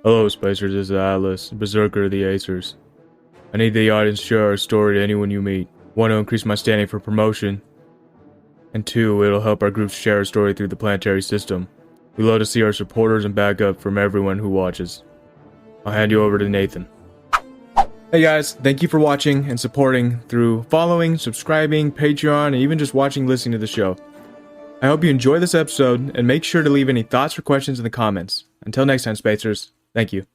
Hello, Spacers. This is Atlas, Berserker of the Acers. I need the audience to share our story to anyone you meet. One, to increase my standing for promotion. And two, it'll help our group share our story through the planetary system. We love to see our supporters and backup from everyone who watches. I'll hand you over to Nathan. Hey guys, thank you for watching and supporting through following, subscribing, Patreon, and even just watching, listening to the show. I hope you enjoy this episode, and make sure to leave any thoughts or questions in the comments. Until next time, Spacers, thank you.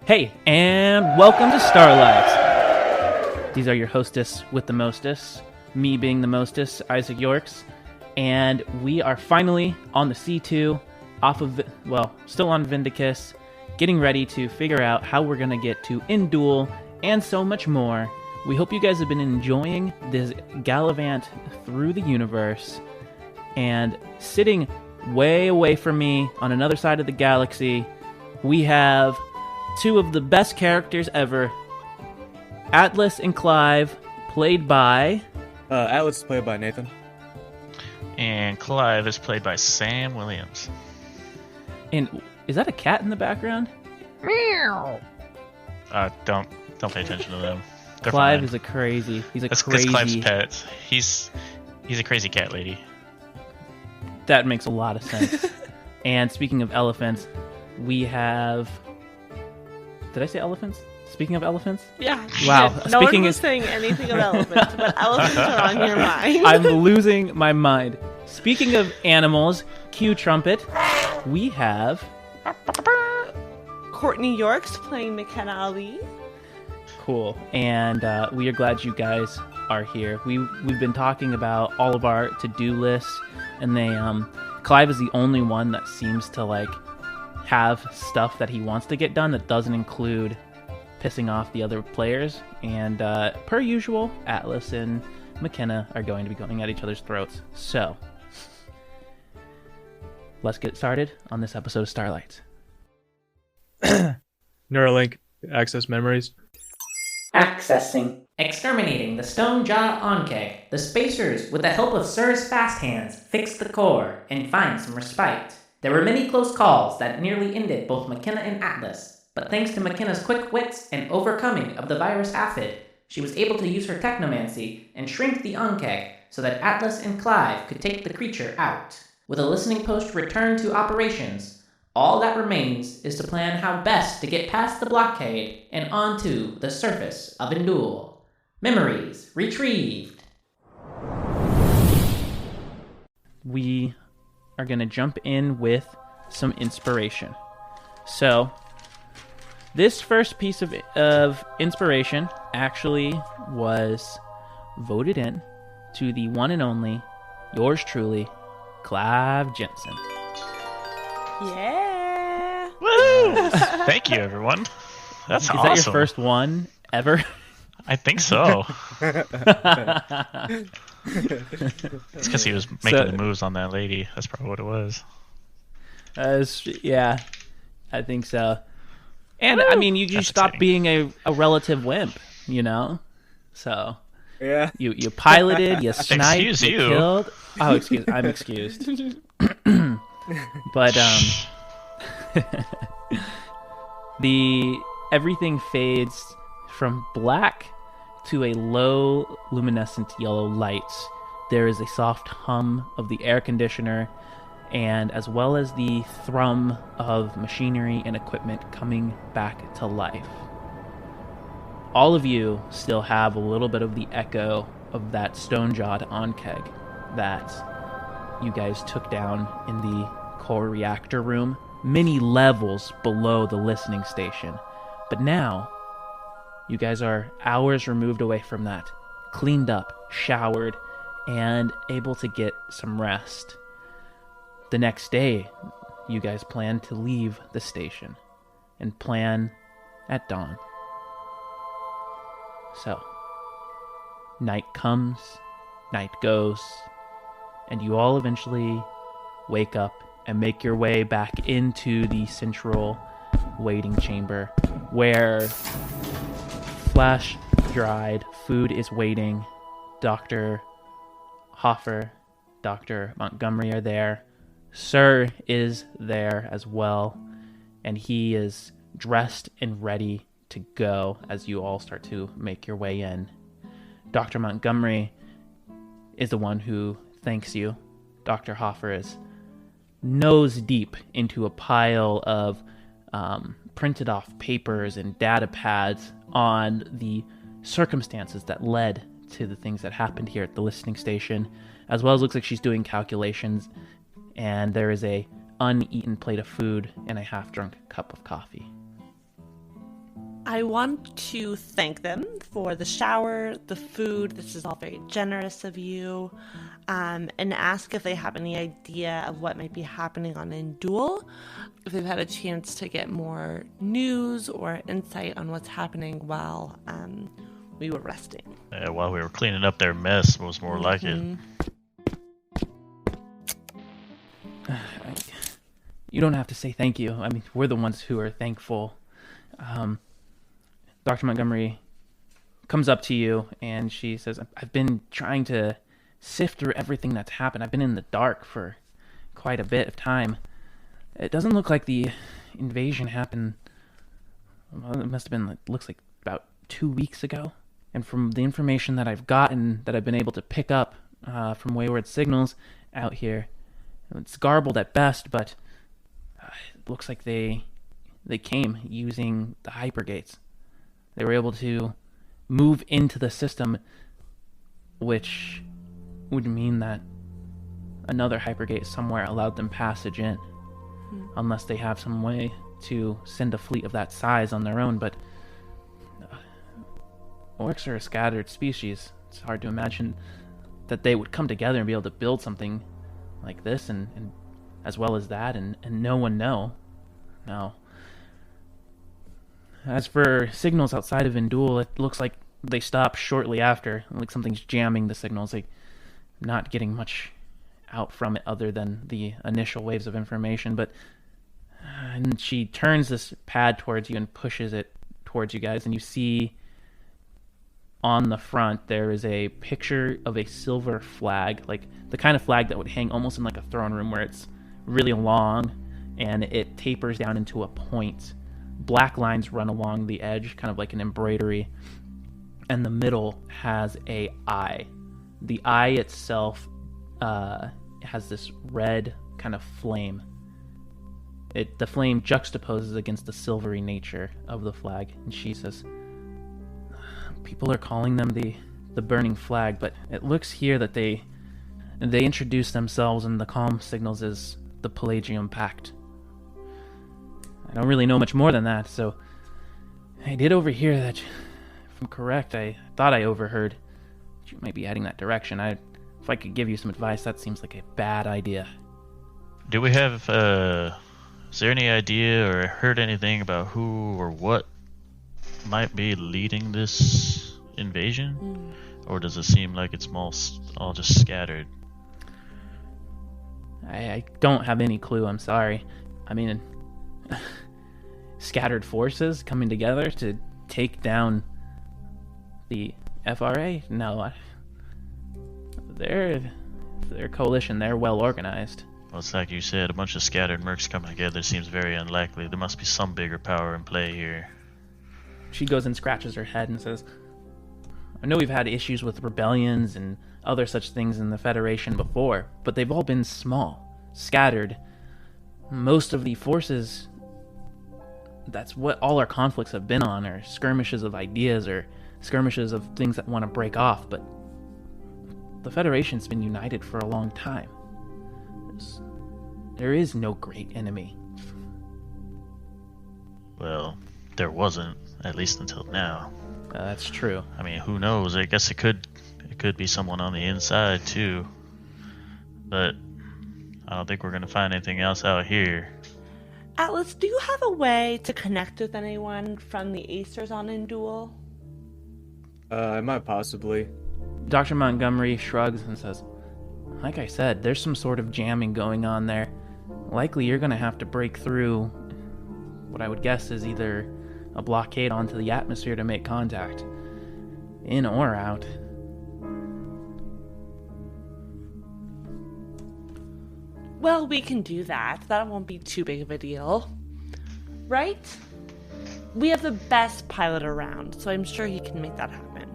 Hey, and welcome to Starlight. These are your hostess with the mostess, me being the mostess, Isaac Yorks, and we are finally on the C2, still on Vindicus, getting ready to figure out how we're going to get to Enduel and so much more. We hope you guys have been enjoying this gallivant through the universe, and sitting way away from me on another side of the galaxy, we have two of the best characters ever, Atlas and Clive, played by... Atlas is played by Nathan. And Clive is played by Sam Williams. And is that a cat in the background? Meow. Don't pay attention to them. They're Clive fine. is a crazy... That's Clive's pet. He's a crazy cat lady. That makes a lot of sense. And speaking of elephants, we have... Did I say elephants? Speaking of elephants? Yeah. Wow. No one was saying anything of elephants, but elephants are on your mind. I'm losing my mind. Speaking of animals, cue trumpet, we have... Courtney Yorks playing McKenna Ali. Cool. And we are glad you guys are here. We've been talking about all of our to-do lists, and Clive is the only one that seems to have stuff that he wants to get done that doesn't include pissing off the other players. And per usual, Atlas and McKenna are going to be going at each other's throats. So let's get started on this episode of Starlight. Neuralink, access memories. Accessing. Exterminating the stone jaw Onkeg. The Spacers, with the help of Sir's fast hands, fix the core and find some respite. There were many close calls that nearly ended both McKenna and Atlas, but thanks to McKenna's quick wits and overcoming of the virus aphid, she was able to use her technomancy and shrink the Onkeg so that Atlas and Clive could take the creature out. With a listening post returned to operations, all that remains is to plan how best to get past the blockade and onto the surface of Enduel. Memories retrieved. We are going to jump in with some inspiration. So, this first piece of inspiration actually was voted in to the one and only, yours truly, Clive Jensen. Yeah! Woo! Thank you, everyone. That's awesome. Is that your first one ever? I think so. It's because he was making the moves on that lady. That's probably what it was. Yeah, I think so. And Woo! I mean, you That's stopped exciting. being a relative wimp, you know. So Yeah. you piloted, you sniped, Excuse you you. killed. Oh, I'm excused. But everything fades from black to a low luminescent yellow light. There is a soft hum of the air conditioner, and as well as the thrum of machinery and equipment coming back to life. All of you still have a little bit of the echo of that stone-jawed Onkeg that you guys took down in the core reactor room, many levels below the listening station. But now, you guys are hours removed away from that, cleaned up, showered, and able to get some rest. The next day, you guys plan to leave the station and plan at dawn. So, Night comes, night goes, and you all eventually wake up and make your way back into the central waiting chamber where flash-dried food is waiting. Dr. Hoffer, Dr. Montgomery are there. Sir is there as well, and he is dressed and ready to go as you all start to make your way in. Dr. Montgomery is the one who thanks you. Dr. Hoffer is nose deep into a pile of printed off papers and data pads on the circumstances that led to the things that happened here at the listening station, as well as looks like she's doing calculations, and there is a uneaten plate of food and a half-drunk cup of coffee. I want to thank them for the shower, the food. This is all very generous of you. And ask if they have any idea of what might be happening on Enduel, if they've had a chance to get more news or insight on what's happening while we were resting. Yeah, while we were cleaning up their mess was more like it. You don't have to say thank you. I mean, we're the ones who are thankful. Dr. Montgomery comes up to you and she says, I've been trying to sift through everything that's happened. I've been in the dark for quite a bit of time. It doesn't look like the invasion happened. Well, it must have been, looks like about 2 weeks ago. And from the information that I've gotten, that I've been able to pick up from wayward signals out here, it's garbled at best, but it looks like they came using the hypergates. They were able to move into the system, which would mean that another hypergate somewhere allowed them passage in, unless they have some way to send a fleet of that size on their own. But orcs are a scattered species. It's hard to imagine that they would come together and be able to build something like this, and as well as that, and no one know. Now, as for signals outside of Enduel, it looks like they stop shortly after. Like something's jamming the signals. Like, not getting much out from it other than the initial waves of information. But and she turns this pad towards you and pushes it towards you guys, and you see on the front there is a picture of a silver flag, like the kind of flag that would hang almost in like a throne room, where it's really long and it tapers down into a point. Black lines run along the edge, kind of like an embroidery, and the middle has a eye. The eye itself has this red kind of flame. The flame juxtaposes against the silvery nature of the flag, and she says, people are calling them the burning flag, but it looks here that they introduce themselves in the comm signals as the Pelagium Pact. I don't really know much more than that, so I did overhear that. If I'm correct, I thought I overheard that you might be heading that direction. If I could give you some advice, that seems like a bad idea. Do we have, is there any idea or heard anything about who or what might be leading this invasion? Or does it seem like it's all just scattered? I don't have any clue, I'm sorry. I mean, scattered forces coming together to take down the FRA? No, they're a coalition. They're well organized. Well, it's like you said, a bunch of scattered mercs coming together seems very unlikely. There must be some bigger power in play here. She goes and scratches her head and says, I know we've had issues with rebellions and other such things in the Federation before, but they've all been small, scattered. Most of the forces, that's what all our conflicts have been on, are skirmishes of ideas or skirmishes of things that want to break off, but the Federation's been united for a long time. There is no great enemy. Well, there wasn't, at least until now. That's true. I mean, who knows? I guess it could be someone on the inside too. But I don't think we're gonna find anything else out here. Atlas, do you have a way to connect with anyone from the Aecers on Enduel? I might possibly. Dr. Montgomery shrugs and says, like I said, there's some sort of jamming going on there. Likely you're going to have to break through what I would guess is either a blockade onto the atmosphere to make contact. In or out. Well, we can do that. That won't be too big of a deal. Right? We have the best pilot around, so I'm sure he can make that happen.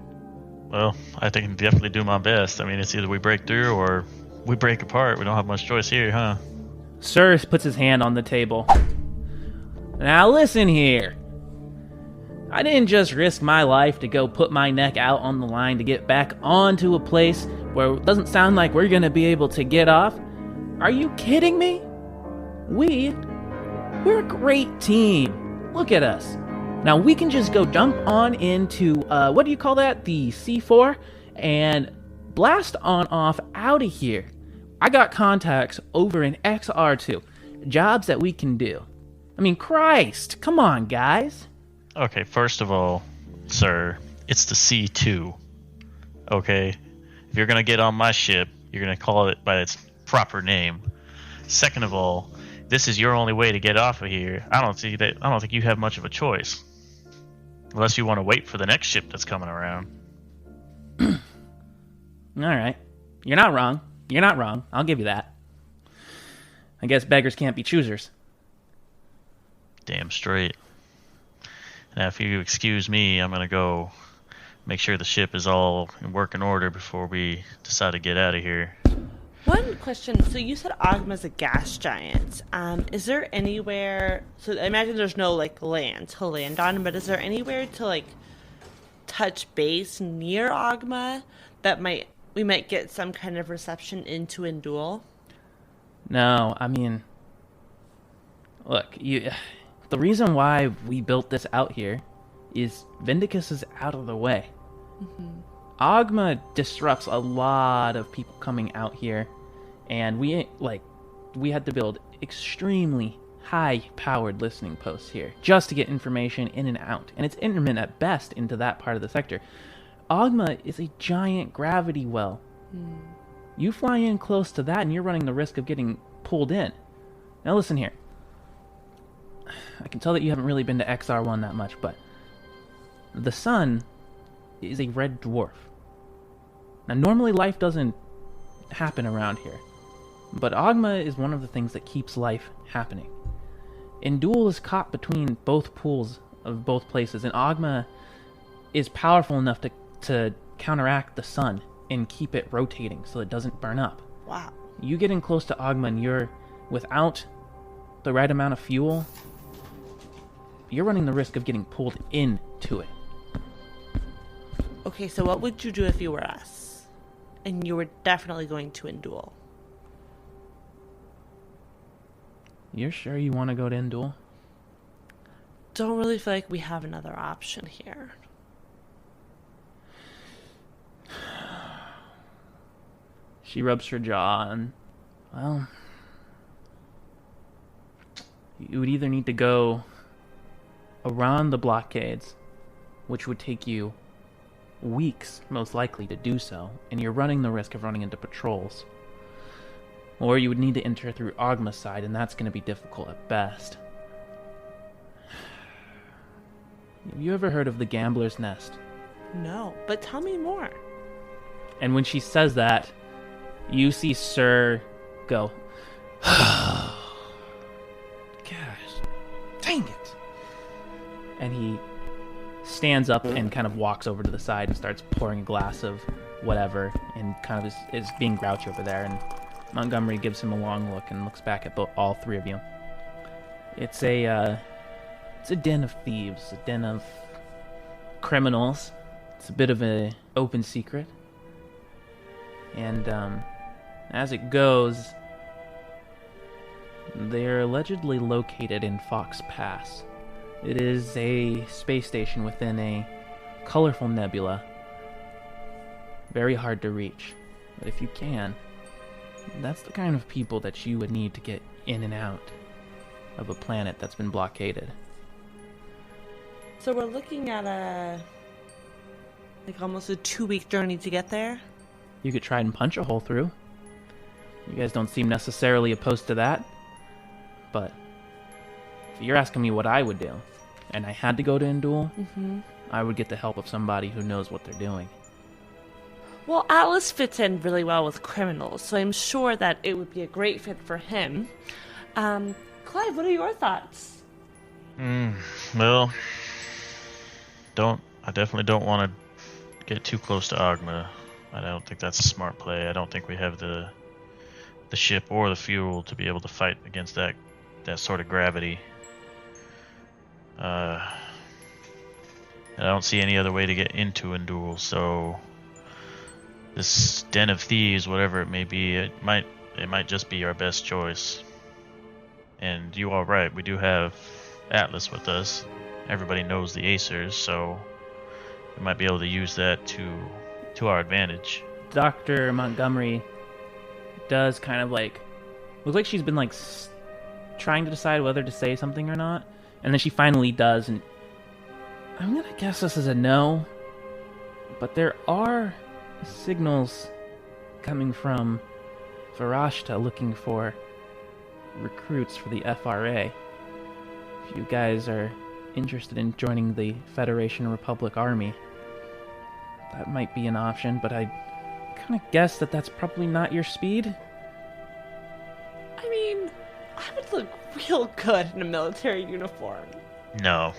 Well, I think I can definitely do my best. I mean, it's either we break through or we break apart. We don't have much choice here, huh? Sir puts his hand on the table. Now listen here. I didn't just risk my life to go put my neck out on the line to get back onto a place where it doesn't sound like we're going to be able to get off. Are you kidding me? We're a great team. Look at us. Now we can just go jump on into, what do you call that? The C4 and blast on off out of here. I got contacts over in XR2. Jobs that we can do. I mean, Christ, come on, guys. Okay, first of all, sir, it's the C2. Okay? If you're gonna get on my ship, you're gonna call it by its proper name. Second of all, this is your only way to get off of here. I don't think you have much of a choice. Unless you want to wait for the next ship that's coming around. Alright. You're not wrong. You're not wrong. I'll give you that. I guess beggars can't be choosers. Damn straight. Now, if you excuse me, I'm going to go make sure the ship is all in working order before we decide to get out of here. One question. So you said Ogma's a gas giant. Is there anywhere... So I imagine there's no, land to land on, but is there anywhere to, touch base near Ogma that we might get some kind of reception into Enduel? No, I mean... Look, the reason why we built this out here is Vindicus is out of the way. Mm-hmm. Ogma disrupts a lot of people coming out here, and we had to build extremely high-powered listening posts here just to get information in and out, and it's intermittent at best into that part of the sector. Ogma is a giant gravity well. You fly in close to that, and you're running the risk of getting pulled in. Now listen here. I can tell that you haven't really been to XR1 that much, but the sun is a red dwarf. Now, normally life doesn't happen around here, but Ogma is one of the things that keeps life happening. Enduel is caught between both pools of both places, and Ogma is powerful enough to counteract the sun and keep it rotating so it doesn't burn up. Wow. You get in close to Ogma and you're without the right amount of fuel, you're running the risk of getting pulled into it. Okay, so what would you do if you were us? And you were definitely going to Enduel. You're sure you want to go to Enduel? Don't really feel like we have another option here. She rubs her jaw and, well, you would either need to go around the blockades, which would take you weeks, most likely, to do so, and you're running the risk of running into patrols. Or you would need to enter through Ogma's side, and that's going to be difficult at best. Have you ever heard of the Gambler's Nest? No, but tell me more. And when she says that, you see Sir go, gosh, dang it. And he stands up and kind of walks over to the side and starts pouring a glass of whatever and kind of is being grouchy over there. And Montgomery gives him a long look and looks back at all three of you. It's a den of thieves, a den of criminals. It's a bit of an open secret. And as it goes, they're allegedly located in Fox Pass. It is a space station within a colorful nebula. Very hard to reach. But if you can, that's the kind of people that you would need to get in and out of a planet that's been blockaded. So we're looking at Like almost a 2-week journey to get there? You could try and punch a hole through. You guys don't seem necessarily opposed to that. But if you're asking me what I would do, and I had to go to Enduel, I would get the help of somebody who knows what they're doing. Well, Atlas fits in really well with criminals, so I'm sure that it would be a great fit for him. Clive, what are your thoughts? Well, I definitely don't want to get too close to Agma. I don't think that's a smart play. I don't think we have the ship or the fuel to be able to fight against that sort of gravity. And I don't see any other way to get into Enduel, so this den of thieves, whatever it may be, it might just be our best choice. And you are right, we do have Atlas with us. Everybody knows the Acers, so we might be able to use that to our advantage. Dr. Montgomery does kind of looks like she's been trying to decide whether to say something or not, and then she finally does, and I'm gonna guess this is a no, but there are signals coming from Varashta looking for recruits for the FRA. If you guys are interested in joining the Federation Republic Army, that might be an option, but I kind of guess that that's probably not your speed. I mean, I would look real good in a military uniform. No.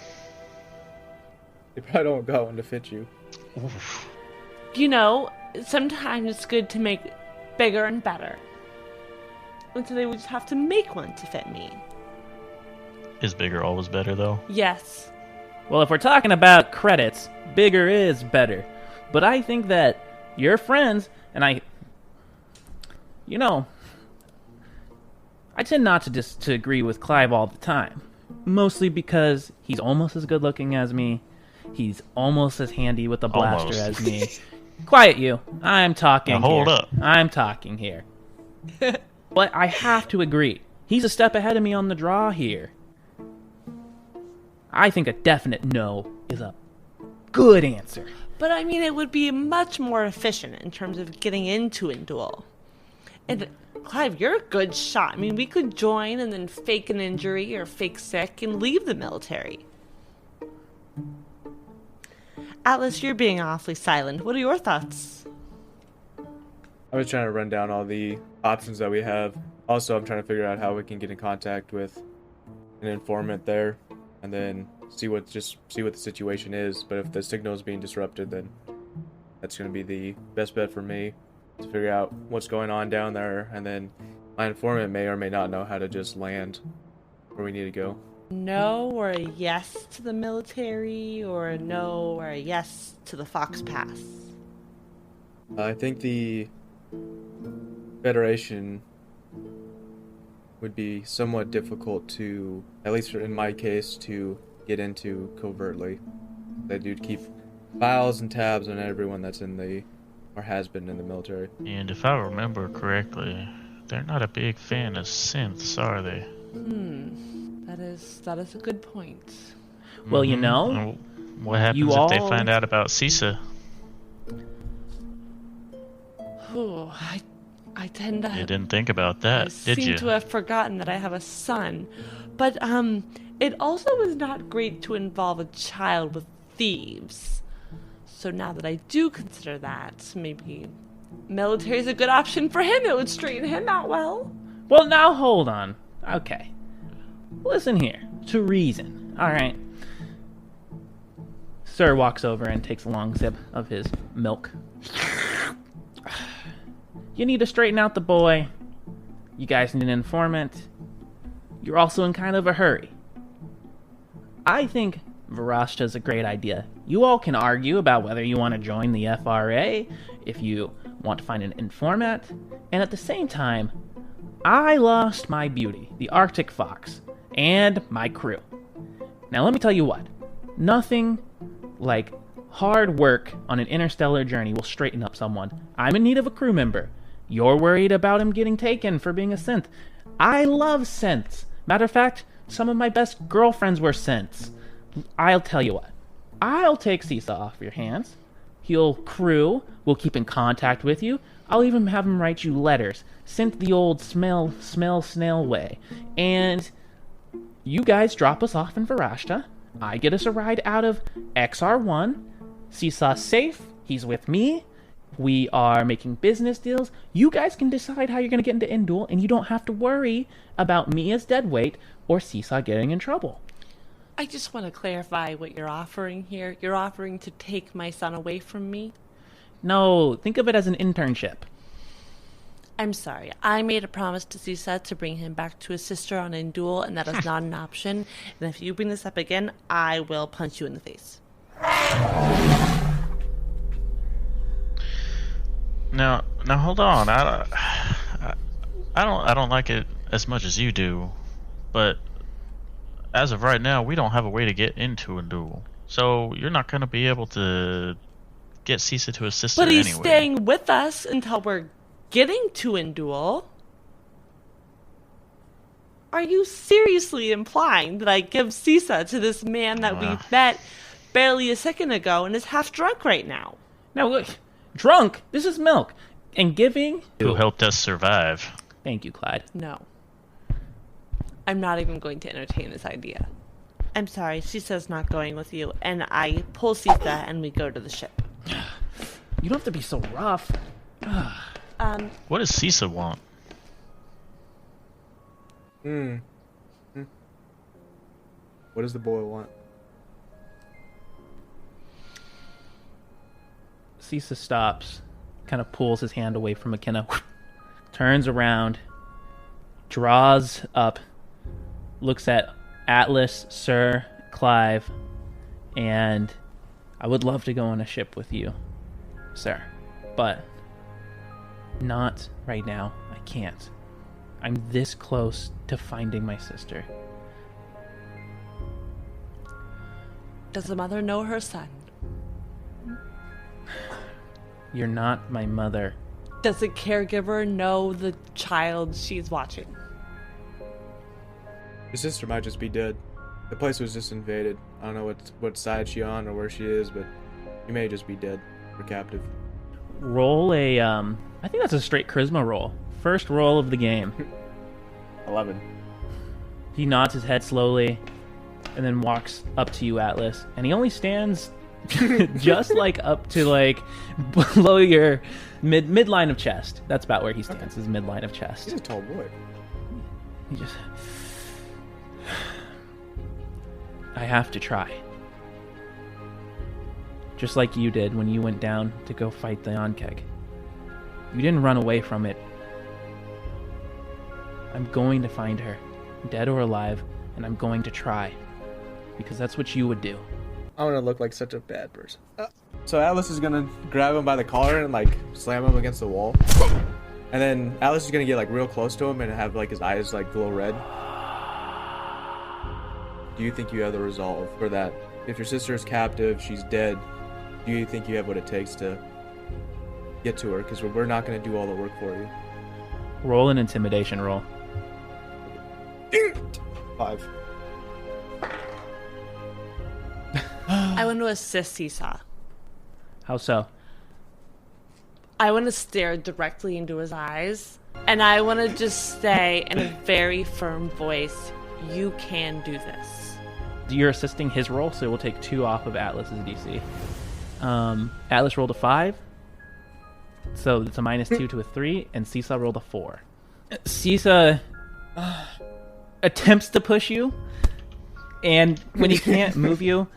They probably don't got one to fit you. Oof. You know, sometimes it's good to make bigger and better. And so they would just have to make one to fit me. Is bigger always better, though? Yes. Well, if we're talking about credits, bigger is better. But I think that your friends, and I tend not to agree with Clive all the time. Mostly because he's almost as good looking as me. He's almost as handy with a blaster as me. Quiet you. I'm talking now hold here. up. I'm talking here. But I have to agree. He's a step ahead of me on the draw here. I think a definite no is a good answer. But I mean, it would be much more efficient in terms of getting into Enduel. And Clive, you're a good shot. I mean, we could join and then fake an injury or fake sick and leave the military. Atlas, you're being awfully silent. What are your thoughts? I was trying to run down all the options that we have. Also, I'm trying to figure out how we can get in contact with an informant there, and then see what the situation is. But if the signal is being disrupted, then that's going to be the best bet for me to figure out what's going on down there, and then my informant may or may not know how to just land where we need to go. No or a yes to the military, or a no or a yes to the Fox Pass? I think the Federation would be somewhat difficult to, at least in my case, to get into covertly. They do keep files and tabs on everyone that's in the, or has been in the military. And if I remember correctly, they're not a big fan of synths, are they? That is a good point. Well, you Mhm. know, And what happens you if they all- find out about CISA? Ooh, I tend to... You didn't think about I that, did seem you? to have forgotten that I have a son. But it also is not great to involve a child with thieves. So now that I do consider that, maybe military is a good option for him. It would straighten him out well. Well, now hold on. Okay. Listen here. To reason. Alright. Sir walks over and takes a long sip of his milk. You need to straighten out the boy. You guys need an informant. You're also in kind of a hurry. I think Varashta is a great idea. You all can argue about whether you want to join the FRA, if you want to find an informant, and at the same time, I lost my beauty, the Arctic Fox, and my crew. Now let me tell you what, nothing like hard work on an interstellar journey will straighten up someone. I'm in need of a crew member. You're worried about him getting taken for being a synth. I love synths. Matter of fact, some of my best girlfriends were synths. I'll tell you what, I'll take Seesaw off your hands. He'll crew. We'll keep in contact with you. I'll even have him write you letters, sent the old smell snail way. And you guys drop us off in Varashta. I get us a ride out of XR1. Seesaw's safe. He's with me. We are making business deals. You guys can decide how you're going to get into Enduel, and you don't have to worry about me as deadweight or Seesaw getting in trouble. I just want to clarify what you're offering here. You're offering to take my son away from me? No, think of it as an internship. I'm sorry. I made a promise to Seesaw to bring him back to his sister on Enduel, and that is not an option. And if you bring this up again, I will punch you in the face. Now hold on. I don't like it as much as you do, but as of right now, we don't have a way to get into a duel. So you're not gonna be able to get Cisa to his sister But he's anyway. staying with us until we're getting to Enduel. Are you seriously implying that I give Cisa to this man that we met barely a second ago and is half drunk right now? Now look, drunk, this is milk. And giving... Who helped us survive. Thank you, Clyde. No. I'm not even going to entertain this idea. I'm sorry, Cisa's not going with you, and I pull Cisa and we go to the ship. You don't have to be so rough. What does Cisa want? What does the boy want? Cisa stops, kind of pulls his hand away from McKenna, turns around, draws up, looks at Atlas, Sir, Clive, and I would love to go on a ship with you, sir, but not right now. I can't. I'm this close to finding my sister. Does the mother know her son? You're not my mother. Does the caregiver know the child she's watching? Your sister might just be dead. The place was just invaded. I don't know what side she's on or where she is, but you may just be dead or captive. Roll a, I think that's a straight charisma roll. First roll of the game. 11. He nods his head slowly and then walks up to you, Atlas. And he only stands just like up to like below your midline of chest. That's about where he stands, his midline of chest. He's a tall boy. He just... I have to try. Just like you did when you went down to go fight the Onkeg. You didn't run away from it. I'm going to find her, dead or alive, and I'm going to try. Because that's what you would do. I'm gonna look like such a bad person. So Atlas is gonna grab him by the collar and like slam him against the wall. And then Atlas is gonna get like real close to him and have like his eyes like glow red. Do you think you have the resolve for that? If your sister is captive, she's dead, do you think you have what it takes to get to her? Because we're not gonna do all the work for you. Roll an intimidation roll. 5. I want to assist Seesaw. How so? I want to stare directly into his eyes, and I want to just say in a very firm voice, you can do this. You're assisting his roll, so we'll take 2 off of Atlas's DC. Atlas rolled a 5, so it's a -2 to a 3, and Seesaw rolled a 4. Seesaw attempts to push you, and when he can't move you,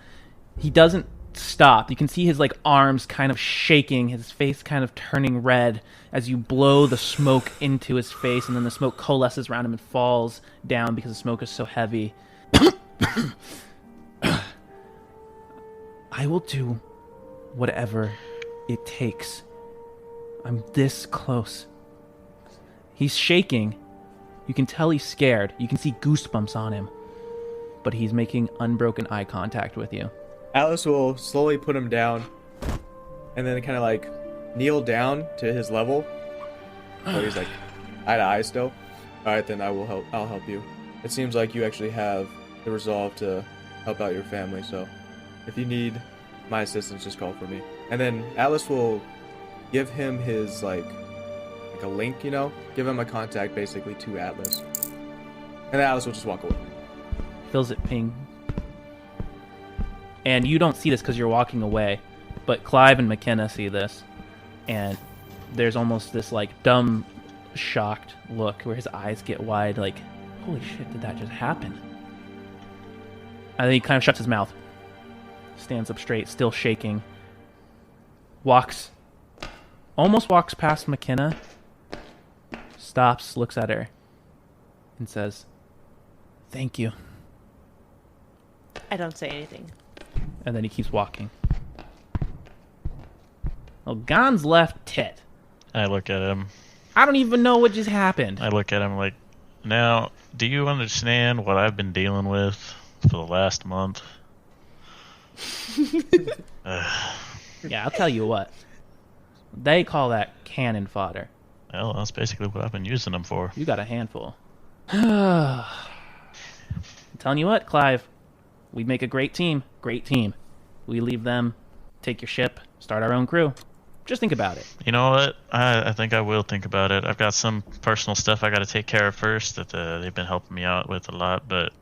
he doesn't stop. You can see his like arms kind of shaking, his face kind of turning red as you blow the smoke into his face, and then the smoke coalesces around him and falls down because the smoke is so heavy. I will do whatever it takes. I'm this close. He's shaking. You can tell he's scared. You can see goosebumps on him. But he's making unbroken eye contact with you. Atlas will slowly put him down and then kind of like kneel down to his level. So he's like eye to eye still. Alright, then I'll help you. It seems like you actually have the resolve to help out your family, so if you need my assistants just called for me. And then Atlas will give him his, like a link, give him a contact basically to Atlas. And then Atlas will just walk away. Feels it ping. And you don't see this because you're walking away, but Clive and McKenna see this, and there's almost this like dumb, shocked look where his eyes get wide, like, holy shit, did that just happen? And then he kind of shuts his mouth, stands up straight, still shaking, almost walks past McKenna, stops, looks at her, and says, "Thank you." I don't say anything. And then he keeps walking. Well, Gon's left tit. I look at him. I don't even know what just happened. I look at him like, now, do you understand what I've been dealing with for the last month? Yeah, I'll tell you what. They call that cannon fodder. Well, that's basically what I've been using them for. You got a handful. I'm telling you what, Clive. We make a great team. Great team. We leave them, take your ship, start our own crew. Just think about it. You know what? I think I will think about it. I've got some personal stuff I got to take care of first that they've been helping me out with a lot, but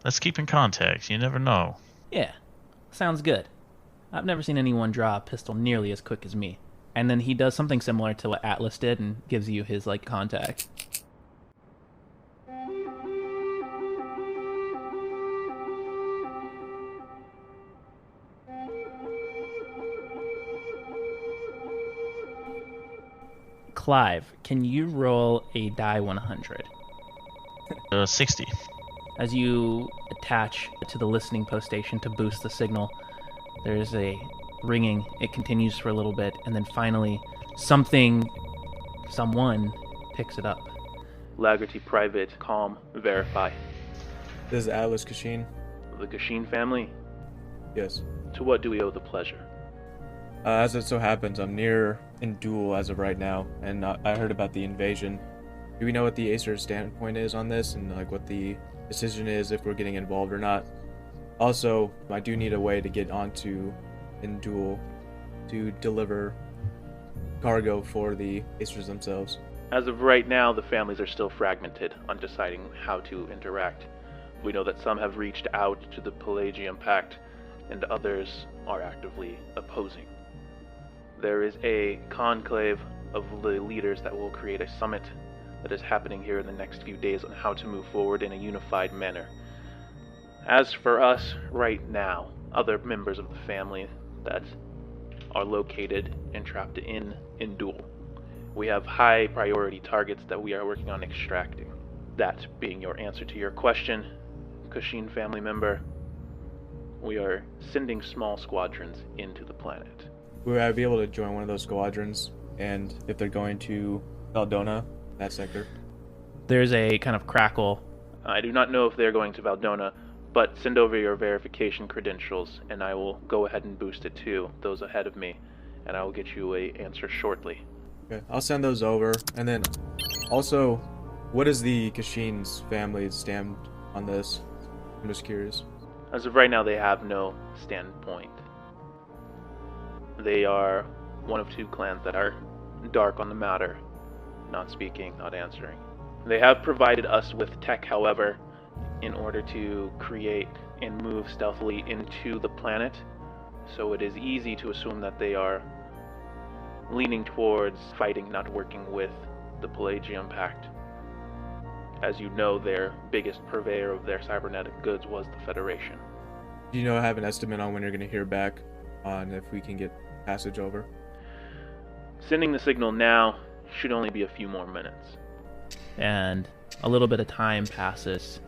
let's keep in contact. You never know. Yeah, sounds good. I've never seen anyone draw a pistol nearly as quick as me. And then he does something similar to what Atlas did and gives you his, like, contact. Clive, can you roll a die 100? 60. As you attach to the listening post station to boost the signal, there's a ringing. It continues for a little bit, and then finally, someone picks it up. Lagarty Private, calm, verify. This is Atlas Kashin. The Kashin family? Yes. To what do we owe the pleasure? As it so happens, I'm near Enduel as of right now, and I heard about the invasion. Do we know what the Acer's standpoint is on this, and like what the decision is if we're getting involved or not? Also, I do need a way to get onto Enduel to deliver cargo for the Acers themselves. As of right now, the families are still fragmented on deciding how to interact. We know that some have reached out to the Pelagium Pact, and others are actively opposing. There is a conclave of the leaders that will create a summit that is happening here in the next few days on how to move forward in a unified manner. As for us, right now, other members of the family that are located and trapped in Enduel, we have high priority targets that we are working on extracting. That being your answer to your question, Kashin family member, we are sending small squadrons into the planet. Will I be able to join one of those squadrons? And if they're going to Valdona, that sector? There's a kind of crackle. I do not know if they're going to Valdona, but send over your verification credentials, and I will go ahead and boost it to those ahead of me, and I will get you an answer shortly. Okay, I'll send those over. And then, also, what is the Kashin's family stand on this? I'm just curious. As of right now, they have no standpoint. They are one of two clans that are dark on the matter, not speaking, not answering. They have provided us with tech, however, in order to create and move stealthily into the planet, so it is easy to assume that they are leaning towards fighting, not working with the Pelagium Pact. As you know, their biggest purveyor of their cybernetic goods was the Federation. Do you have an estimate on when you're going to hear back on if we can get passage over? Sending the signal now should only be a few more minutes. And a little bit of time passes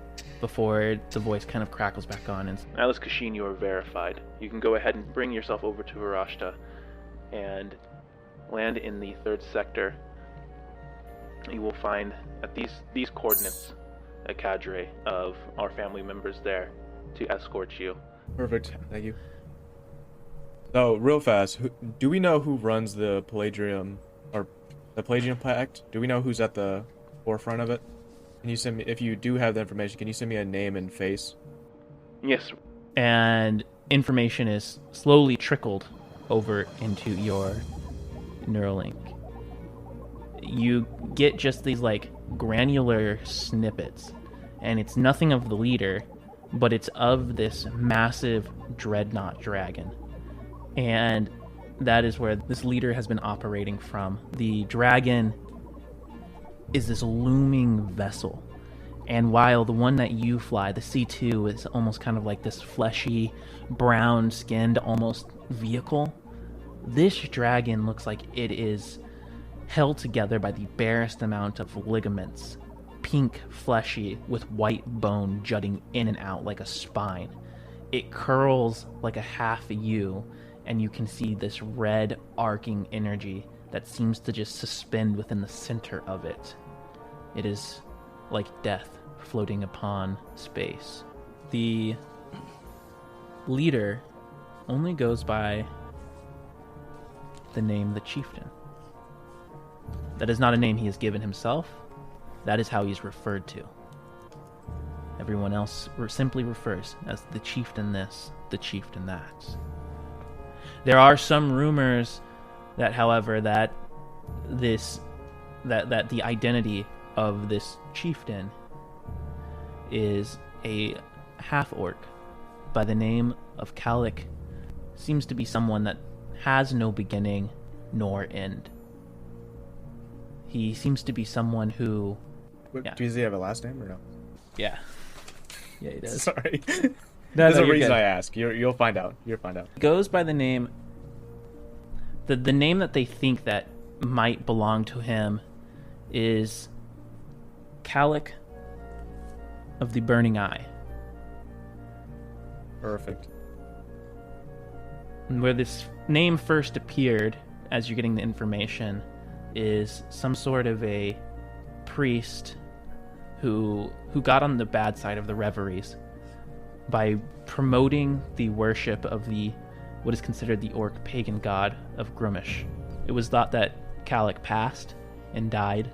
before the voice kind of crackles back on. And Atlas Kashin, you are verified. You can go ahead and bring yourself over to Varashta and land in the 3rd sector. You will find at these coordinates a cadre of our family members there to escort you. Perfect, thank you. So, real fast, do we know who runs the Pelagium, or the Pelagium Pact? Do we know who's at the forefront of it? Can you send me, if you do have the information, can you send me a name and face? Yes. And information is slowly trickled over into your Neuralink. You get just these like granular snippets, and it's nothing of the leader, but it's of this massive dreadnought dragon. And that is where this leader has been operating from. The dragon is this looming vessel. And while the one that you fly, the C2, is almost kind of like this fleshy, brown-skinned, almost vehicle, this dragon looks like it is held together by the barest amount of ligaments, pink, fleshy, with white bone jutting in and out like a spine. It curls like a half U, and you can see this red, arcing energy that seems to just suspend within the center of it. It is like death floating upon space. The leader only goes by the name the Chieftain. That is not a name he has given himself. That is how he's referred to. Everyone else simply refers as the Chieftain this, the Chieftain that. There are some rumors that, however, that the identity of this chieftain is a half-orc by the name of Kalik. Seems to be someone that has no beginning nor end. He seems to be someone who... Yeah. Does he have a last name or no? Yeah, he does. Sorry. There's a reason I ask. You'll find out. Goes by the name... The name that they think that might belong to him is Kalik of the Burning Eye. Perfect. And where this name first appeared, as you're getting the information, is some sort of a priest who got on the bad side of the reveries by promoting the worship of what is considered the orc pagan god of Grumish. It was thought that Kalik passed and died,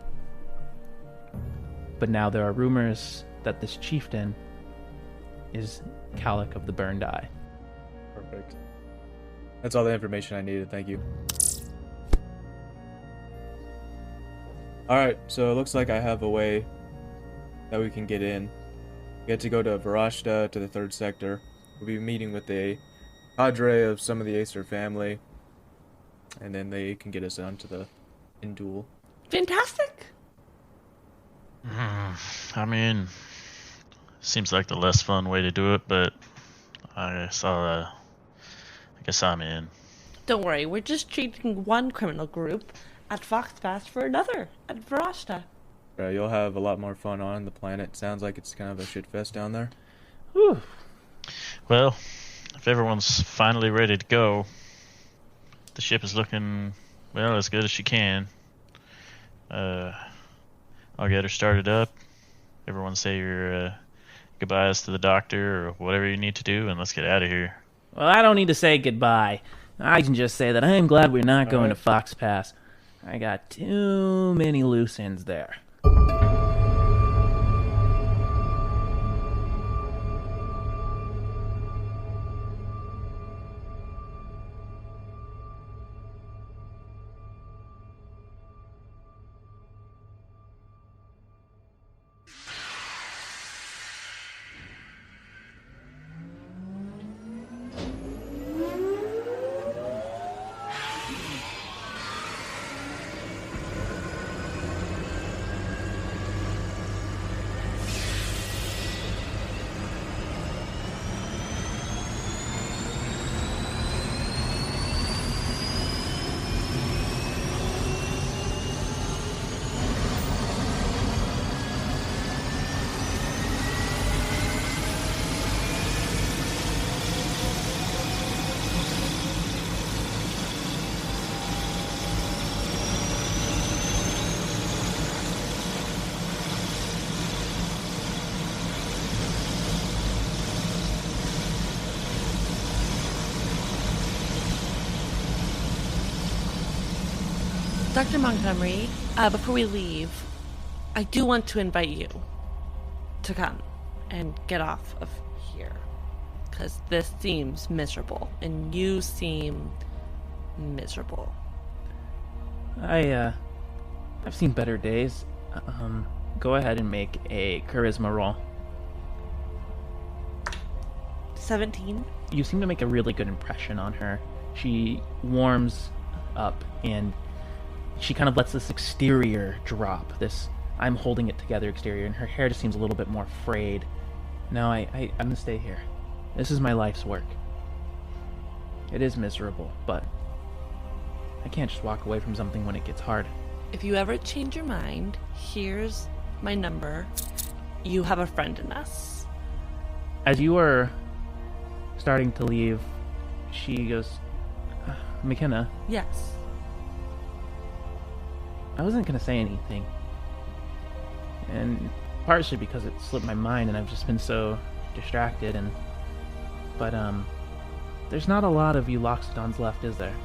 but now there are rumors that this chieftain is Kalik of the Burned Eye. Perfect. That's all the information I needed, thank you. Alright, so it looks like I have a way that we can get in. We get to go to Varashta, to the 3rd sector. We'll be meeting with a cadre of some of the Acer family, and then they can get us down to the Enduel. Fantastic! I mean, seems like the less fun way to do it, but I guess I'm in. Don't worry, we're just treating one criminal group at Foxpass for another at Varashta. You'll have a lot more fun on the planet. Sounds like it's kind of a shit fest down there. Whew. Well, if everyone's finally ready to go, the ship is looking, well, as good as she can. I'll get her started up. Everyone say your goodbyes to the doctor or whatever you need to do, and let's get out of here. Well, I don't need to say goodbye. I can just say that I am glad we're not going to Fox Pass. I got too many loose ends there. Dr. Montgomery, before we leave, I do want to invite you to come and get off of here. because this seems miserable, and you seem miserable. I've seen better days. Go ahead and make a charisma roll. 17. You seem to make a really good impression on her. She warms up, and she kind of lets this exterior drop, this I'm holding it together exterior, and her hair just seems a little bit more frayed. No, I'm gonna stay here. This is my life's work. It is miserable, but I can't just walk away from something when it gets hard. If you ever change your mind, here's my number. You have a friend in us. As you are starting to leave, she goes, McKenna, Yes. I wasn't gonna say anything. And partially because it slipped my mind and I've just been so distracted, but there's not a lot of you Loxodons left, is there?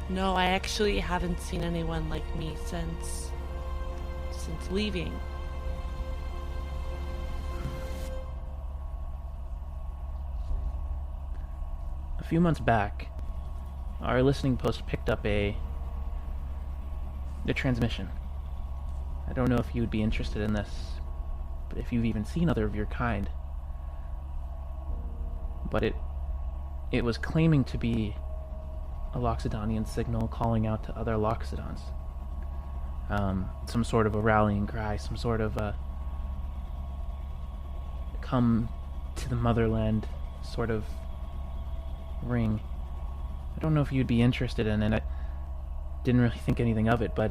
No, I actually haven't seen anyone like me since leaving. A few months back, our listening post picked up the transmission. I don't know if you would be interested in this, but if you've even seen other of your kind. But it was claiming to be a Loxodonian signal calling out to other Loxodons. Some sort of a rallying cry, some sort of a come to the motherland sort of ring. I don't know if you'd be interested in it. I didn't really think anything of it, but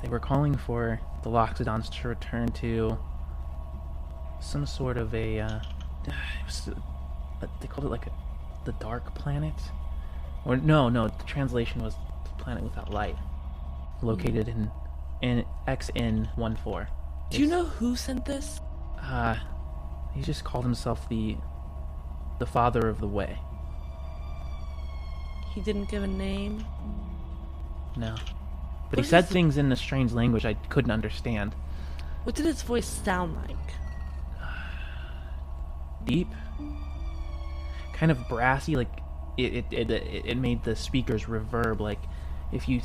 they were calling for the Loxodons to return to some sort of they called it like the dark planet, or no, the translation was the planet without light, located in XN14. Do you know who sent this? He just called himself the Father of the Way. He didn't give a name. No. But What he said is it? things in a strange language I couldn't understand. What did his voice sound like? Deep, kind of brassy, like it made the speakers reverb. Like if he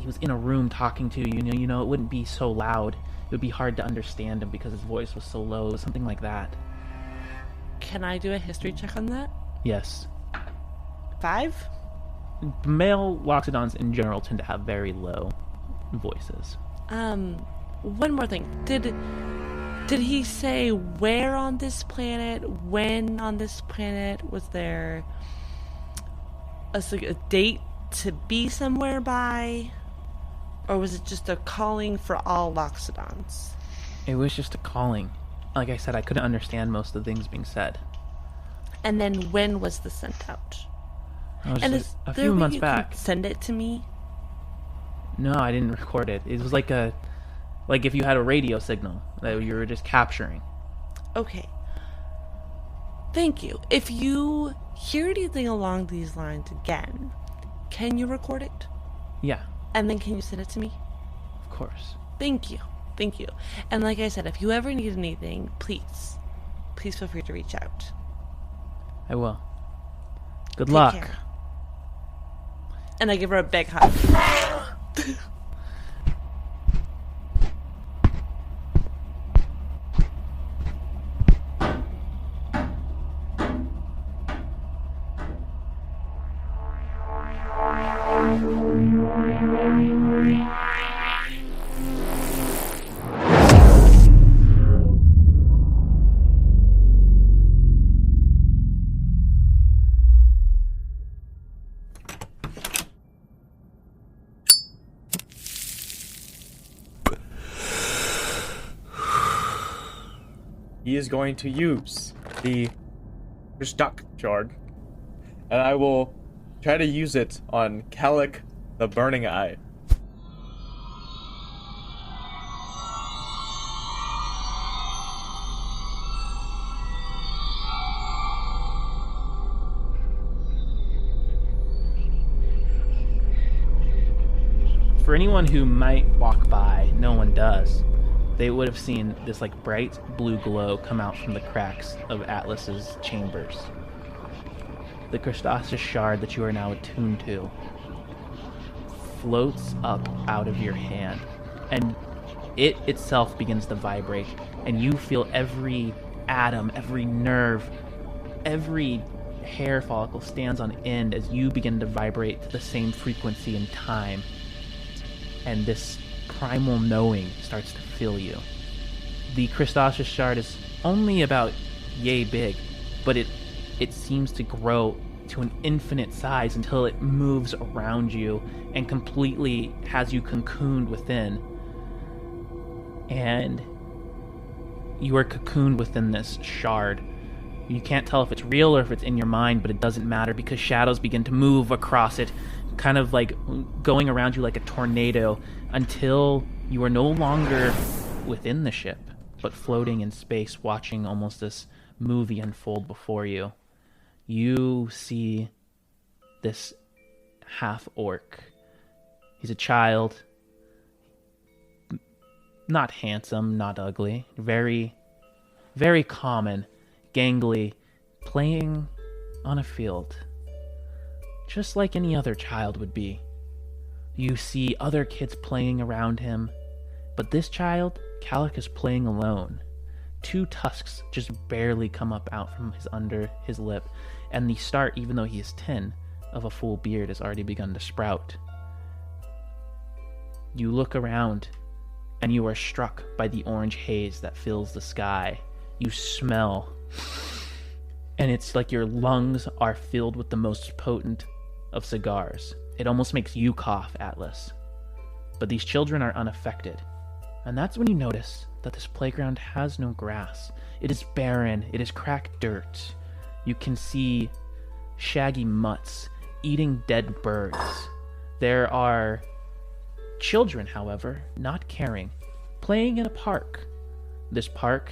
was in a room talking to you, it wouldn't be so loud. It would be hard to understand him because his voice was so low, something like that. Can I do a history check on that? Yes. 5? Male Loxodons in general tend to have very low voices. One more thing. Did he say where on this planet, when on this planet? Was there a date to be somewhere by? Or was it just a calling for all Loxodons? It was just a calling. Like I said, I couldn't understand most of the things being said. And then when was this sent out? It was And just is a there few a way months you back. can send it to me? No, I didn't record it. It was like if you had a radio signal that you were just capturing. Okay. Thank you. If you hear anything along these lines again, can you record it? Yeah, And then can you send it to me? of course. Thank you. Thank you. And like I said, if you ever need anything, please feel free to reach out. I will. Good Take luck. care. And I give her a big hug. He is going to use the Stock Shard, and I will try to use it on Calic the Burning Eye. For anyone who might walk by, no one does. they would have seen this like bright blue glow come out from the cracks of Atlas's chambers. The Crystha's shard that you are now attuned to floats up out of your hand, and it itself begins to vibrate, and you feel every atom, every nerve, every hair follicle stands on end as you begin to vibrate to the same frequency and time. And this primal knowing starts to fill you. The Crystha's shard is only about yay big, but it seems to grow to an infinite size until it moves around you and completely has you cocooned within. And you are cocooned within this shard. You can't tell if it's real or if it's in your mind, but it doesn't matter because shadows begin to move across it, kind of like going around you like a tornado, until you are no longer within the ship, but floating in space, watching almost this movie unfold before you. You see this half-orc. He's a child. Not handsome, not ugly. Very, very common, gangly, playing on a field. Just like any other child would be. You see other kids playing around him, but this child, Calic, is playing alone. 2 tusks just barely come up out from under his lip, and the start, even though he is 10, of a full beard has already begun to sprout. You look around, and you are struck by the orange haze that fills the sky. You smell, and it's like your lungs are filled with the most potent of cigars. It almost makes you cough, Atlas. But these children are unaffected. And that's when you notice that this playground has no grass. It is barren. It is cracked dirt. You can see shaggy mutts eating dead birds. There are children, however, not caring, playing in a park. This park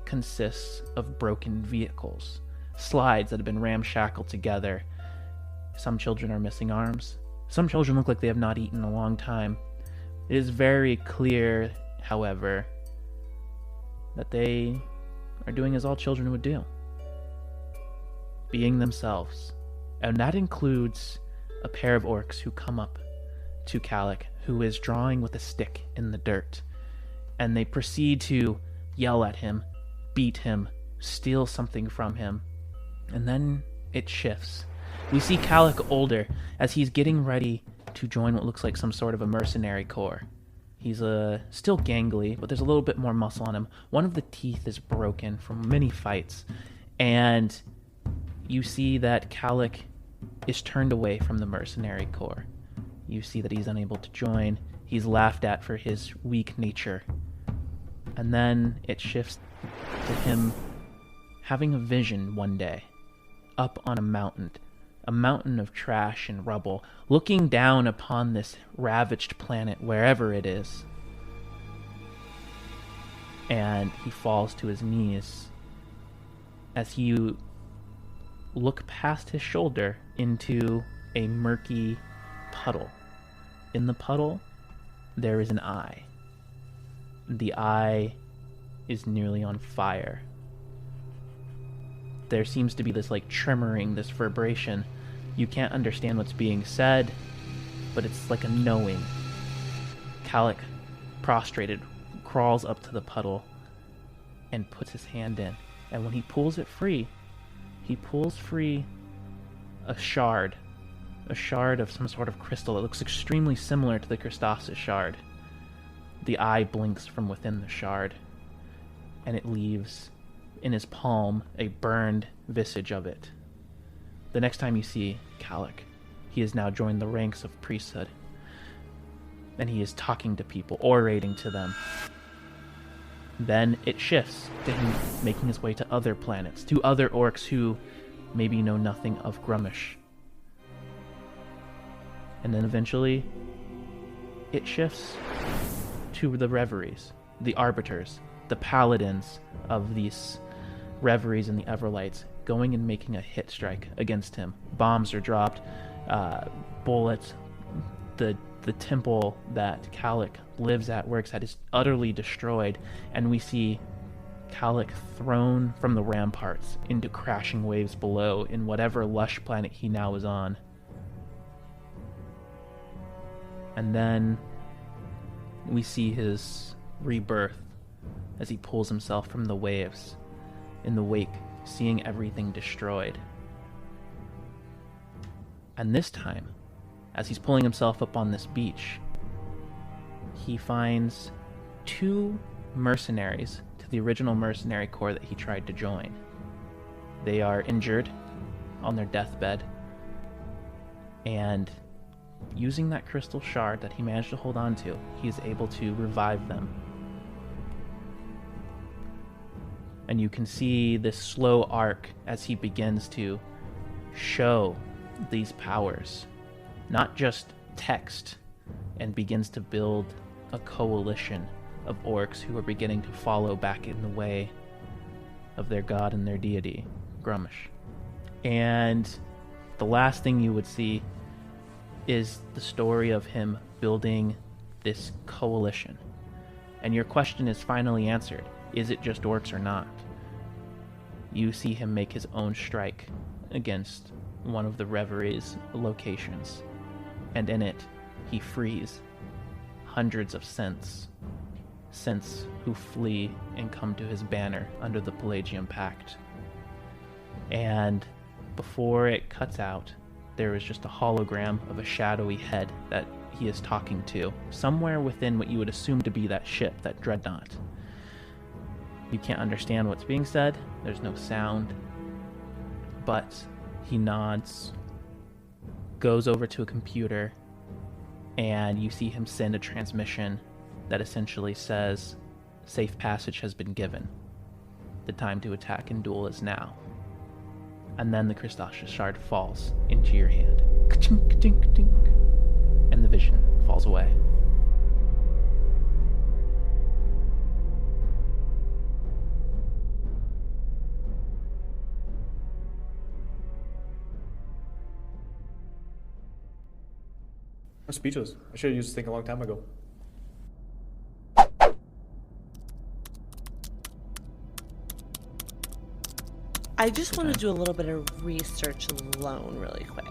consists of broken vehicles, slides that have been ramshackled together. Some children are missing arms. Some children look like they have not eaten in a long time. It is very clear, however, that they are doing as all children would do. Being themselves. And that includes a pair of orcs who come up to Calic, who is drawing with a stick in the dirt. And they proceed to yell at him, beat him, steal something from him. And then it shifts. We see Calic older as he's getting ready to join what looks like some sort of a mercenary corps. He's still gangly, but there's a little bit more muscle on him. One of the teeth is broken from many fights. And you see that Calic is turned away from the mercenary corps. You see that he's unable to join. He's laughed at for his weak nature. And then it shifts to him having a vision one day, up on a mountain of trash and rubble, looking down upon this ravaged planet, wherever it is. And he falls to his knees as you look past his shoulder into a murky puddle. In the puddle, there is an eye. The eye is nearly on fire. There seems to be this like tremoring, this vibration. You can't understand what's being said, but it's like a knowing. Calic, prostrated, crawls up to the puddle and puts his hand in. And when he pulls it free, he pulls free a shard of some sort of crystal that looks extremely similar to the Crystha's shard. The eye blinks from within the shard, and it leaves in his palm a burned visage of it. The next time you see Calic, he has now joined the ranks of priesthood, and he is talking to people, orating to them. Then it shifts to him making his way to other planets, to other orcs who maybe know nothing of Grummish. And then eventually, it shifts to the reveries, the arbiters, the paladins of these reveries and the Everlights, going and making a hit strike against him. Bombs are dropped, bullets, the the temple that Kalik lives at, works at, is utterly destroyed, and we see Kalik thrown from the ramparts into crashing waves below in whatever lush planet he now is on. And then we see his rebirth as he pulls himself from the waves in the wake, seeing everything destroyed. And this time, as he's pulling himself up on this beach, he finds 2 mercenaries to the original mercenary corps that he tried to join. They are injured on their deathbed, and using that crystal shard that he managed to hold on to, he is able to revive them. And you can see this slow arc as he begins to show these powers, not just text, and begins to build a coalition of orcs who are beginning to follow back in the way of their god and their deity, Grummash. And the last thing you would see is the story of him building this coalition. And your question is finally answered. Is it just orcs or not? You see him make his own strike against one of the Reverie's locations, and in it he frees hundreds of synths who flee and come to his banner under the Pelagian Pact. And before it cuts out, there is just a hologram of a shadowy head that he is talking to, somewhere within what you would assume to be that ship, that dreadnought. You can't understand what's being said, there's no sound, but he nods, goes over to a computer, and you see him send a transmission that essentially says, "Safe passage has been given. The time to attack Enduel is now." And then the Crystal Shard falls into your hand. Ka-chink, ka-chink, ka-chink. And the vision falls away. I'm speechless. I should have used this thing a long time ago. I just want to do a little bit of research alone really quick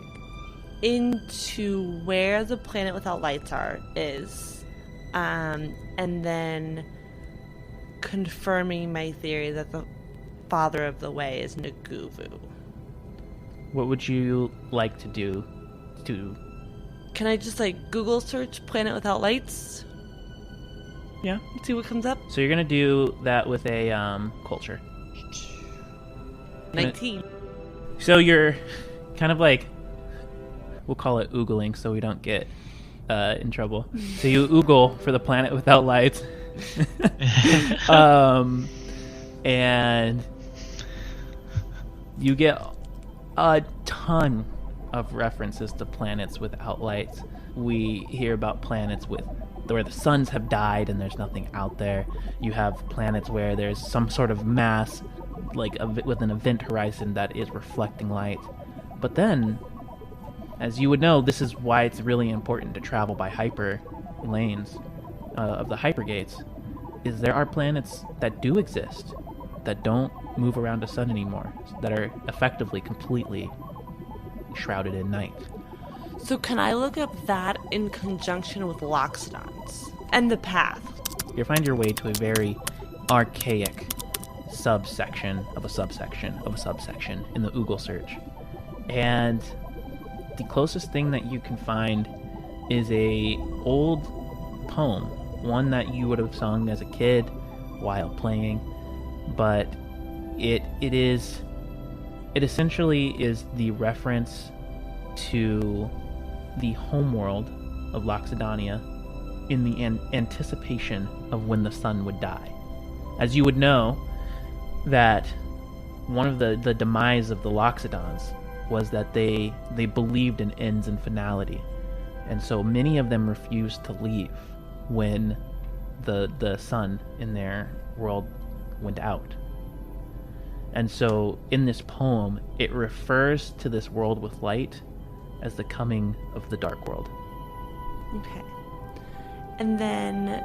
into where the planet without lights is, and then confirming my theory that the father of the way is Naguvu. What would you like to do to... Can I just Google search planet without lights? Yeah. See what comes up? So you're going to do that with a culture. 19. So you're kind of we'll call it oogling so we don't get in trouble. So you oogle for the planet without lights. And you get a ton of references to planets without lights. We hear about planets where the suns have died and there's nothing out there. You have planets where there's some sort of mass, with an event horizon that is reflecting light. But then, as you would know, this is why it's really important to travel by hyper lanes of the hypergates, is there are planets that do exist that don't move around the sun anymore, that are effectively completely shrouded in night. So can I look up that in conjunction with Loxodons and the path? You find your way to a very archaic subsection of a subsection of a subsection in the Oogle search. And the closest thing that you can find is a old poem, one that you would have sung as a kid while playing, but it essentially is the reference to the homeworld of Loxodania in the anticipation of when the sun would die. As you would know, that one of the demise of the Loxodons was that they believed in ends and finality, and so many of them refused to leave when the sun in their world went out. And so in this poem, it refers to this world with light as the coming of the dark world. Okay. And then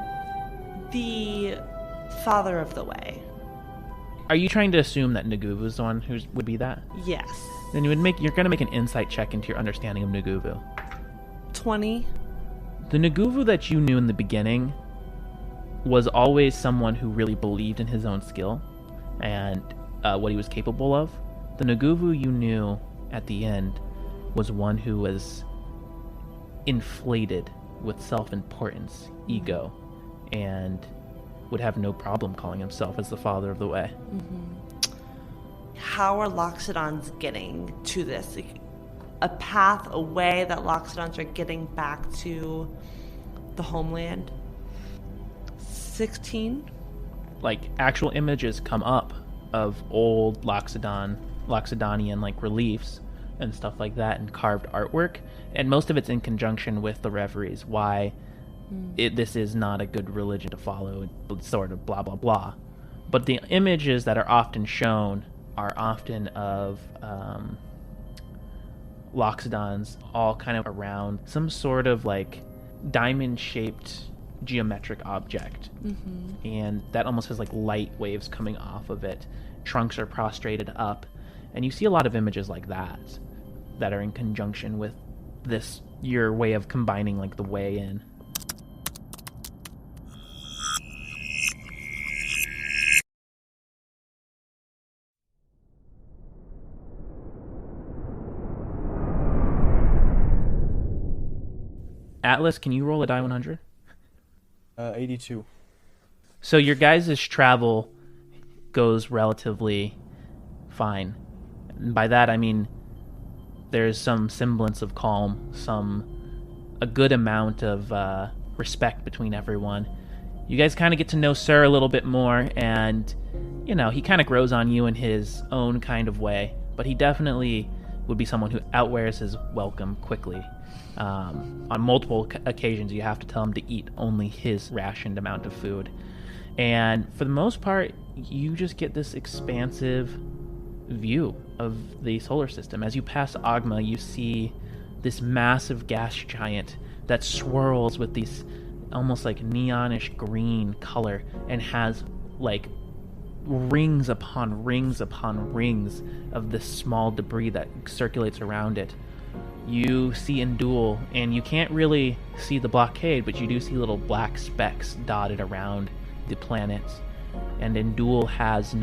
the Father of the Way. Are you trying to assume that Naguvu is the one who would be that? Yes. Then you're going to make an insight check into your understanding of Naguvu. 20. The Naguvu that you knew in the beginning was always someone who really believed in his own skill and what he was capable of. The Naguvu you knew at the end was one who was inflated with self-importance, ego, and would have no problem calling himself as the Father of the Way. How are Loxodons getting to this? Like, a path, a way that Loxodons are getting back to the homeland? 16? Like, actual images come up of old Loxodonian, like, reliefs and stuff like that, and carved artwork, and most of it's in conjunction with the reveries, why this is not a good religion to follow, sort of blah blah blah. But the images that are often shown are often of Loxodons all kind of around some sort of like diamond-shaped geometric object, and that almost has like light waves coming off of it. Trunks are prostrated up, and you see a lot of images like that that are in conjunction with this, your way of combining like the way in. Atlas, can you roll a die 100? 82. So your guys' travel goes relatively fine. And by that I mean there's some semblance of calm, a good amount of respect between everyone. You guys kind of get to know Sir a little bit more, and you know, he kind of grows on you in his own kind of way, but he definitely would be someone who outwears his welcome quickly. On multiple occasions, you have to tell him to eat only his rationed amount of food. And for the most part, you just get this expansive view of the solar system. As you pass Agma, you see this massive gas giant that swirls with these almost like neonish green color and has like rings upon rings upon rings of this small debris that circulates around it. You see Enduel, and you can't really see the blockade, but you do see little black specks dotted around the planet. And Enduel has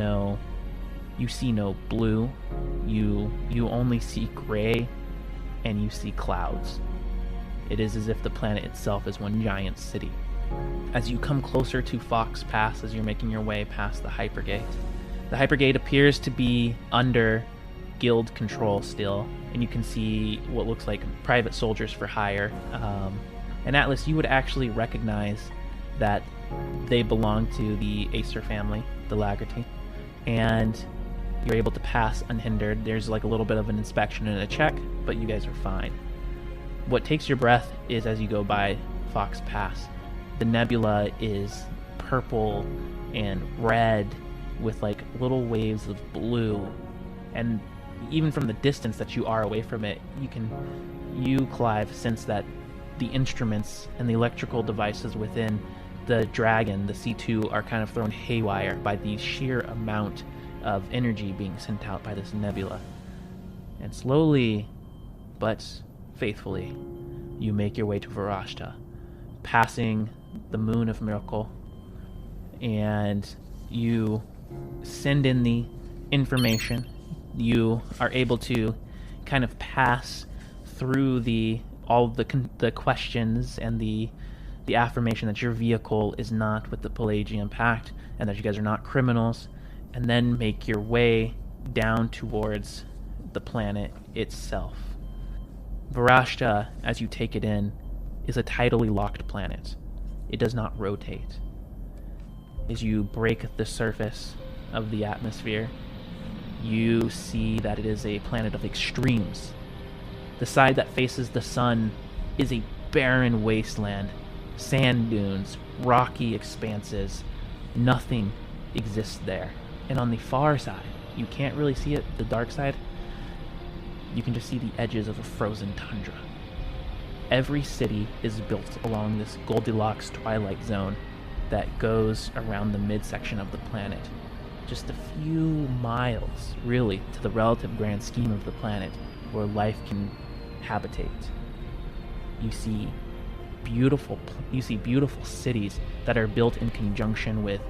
you see no blue, you only see gray, and you see clouds. It is as if the planet itself is one giant city. As you come closer to Fox Pass, as you're making your way past the Hypergate appears to be under guild control still, and you can see what looks like private soldiers for hire. And Atlas, you would actually recognize that they belong to the Acer family, the Laggerty, and you're able to pass unhindered. There's like a little bit of an inspection and a check, but you guys are fine. What takes your breath is as you go by Fox Pass, the nebula is purple and red with like little waves of blue, and even from the distance that you are away from it, you, Clive, sense that the instruments and the electrical devices within the Dragon, the C2, are kind of thrown haywire by the sheer amount of energy being sent out by this nebula. And slowly, but faithfully, you make your way to Varashta, passing the Moon of Miracle, and you send in the information. You are able to kind of pass through all the questions and the affirmation that your vehicle is not with the Pelagian Pact and that you guys are not criminals, and then make your way down towards the planet itself. Varashta, as you take it in, is a tidally locked planet. It does not rotate. As you break the surface of the atmosphere, you see that it is a planet of extremes. The side that faces the sun is a barren wasteland, sand dunes, rocky expanses. Nothing exists there. And on the far side, you can't really see it, the dark side, you can just see the edges of a frozen tundra. Every city is built along this Goldilocks twilight zone that goes around the midsection of the planet. Just a few miles, really, to the relative grand scheme of the planet where life can habitate. You see beautiful cities that are built in conjunction with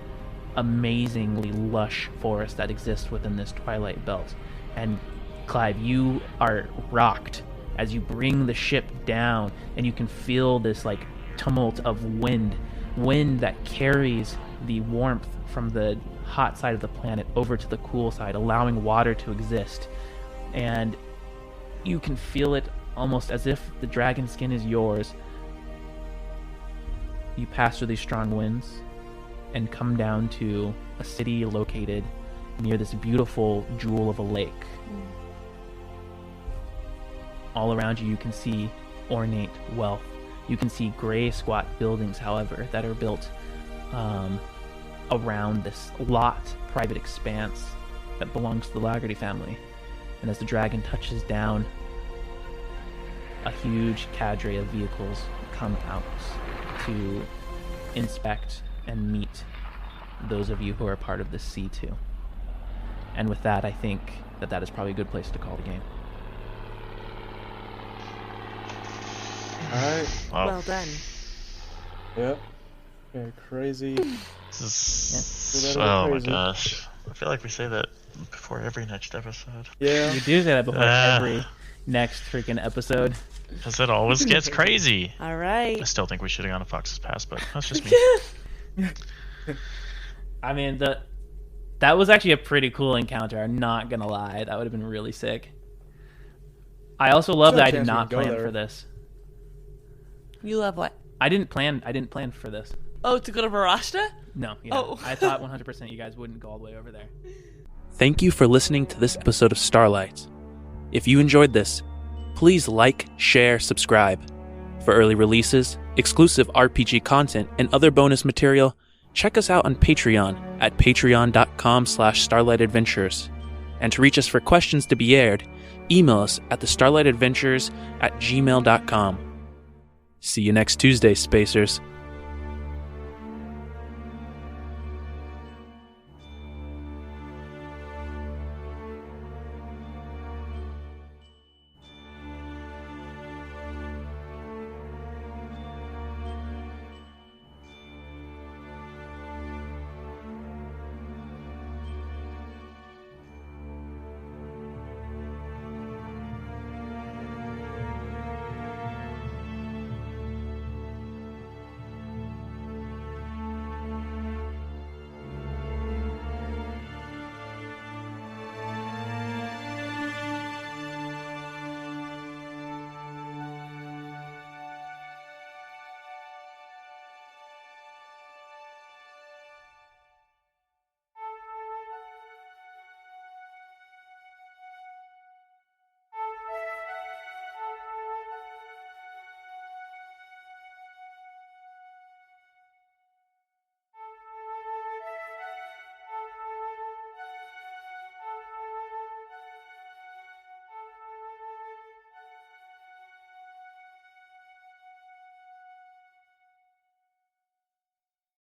amazingly lush forests that exist within this twilight belt. And Clive, you are rocked as you bring the ship down, and you can feel this like tumult of wind that carries the warmth from the hot side of the planet over to the cool side, allowing water to exist. And you can feel it almost as if the dragon skin is yours. You pass through these strong winds and come down to a city located near this beautiful jewel of a lake. All around you can see ornate wealth. You can see gray squat buildings, however, that are built around this private expanse that belongs to the Lagarty family. And as the dragon touches down, a huge cadre of vehicles come out to inspect and meet those of you who are part of this C2. And with that, I think that is probably a good place to call the game. Alright. Well done. Yep. Okay, crazy. This is, Yeah. oh my Crazy. gosh. I feel like we say that before every next episode. Yeah. You do say that before every next freaking episode. Because it always gets crazy. All right. I still think we should have gone to Fox's Pass, but that's just me. I mean, that was actually a pretty cool encounter. I'm not gonna lie, that would have been really sick. I also love that I did not plan for this. You love what? I didn't plan for this. Oh, to go to Varashta? No, yeah. Oh. I thought 100% you guys wouldn't go all the way over there. Thank you for listening to this episode of Starlight. If you enjoyed this, please like, share, subscribe. For early releases, exclusive RPG content, and other bonus material, check us out on Patreon at patreon.com/starlightadventures. And to reach us for questions to be aired, email us at thestarlightadventures@gmail.com. See you next Tuesday, Spacers.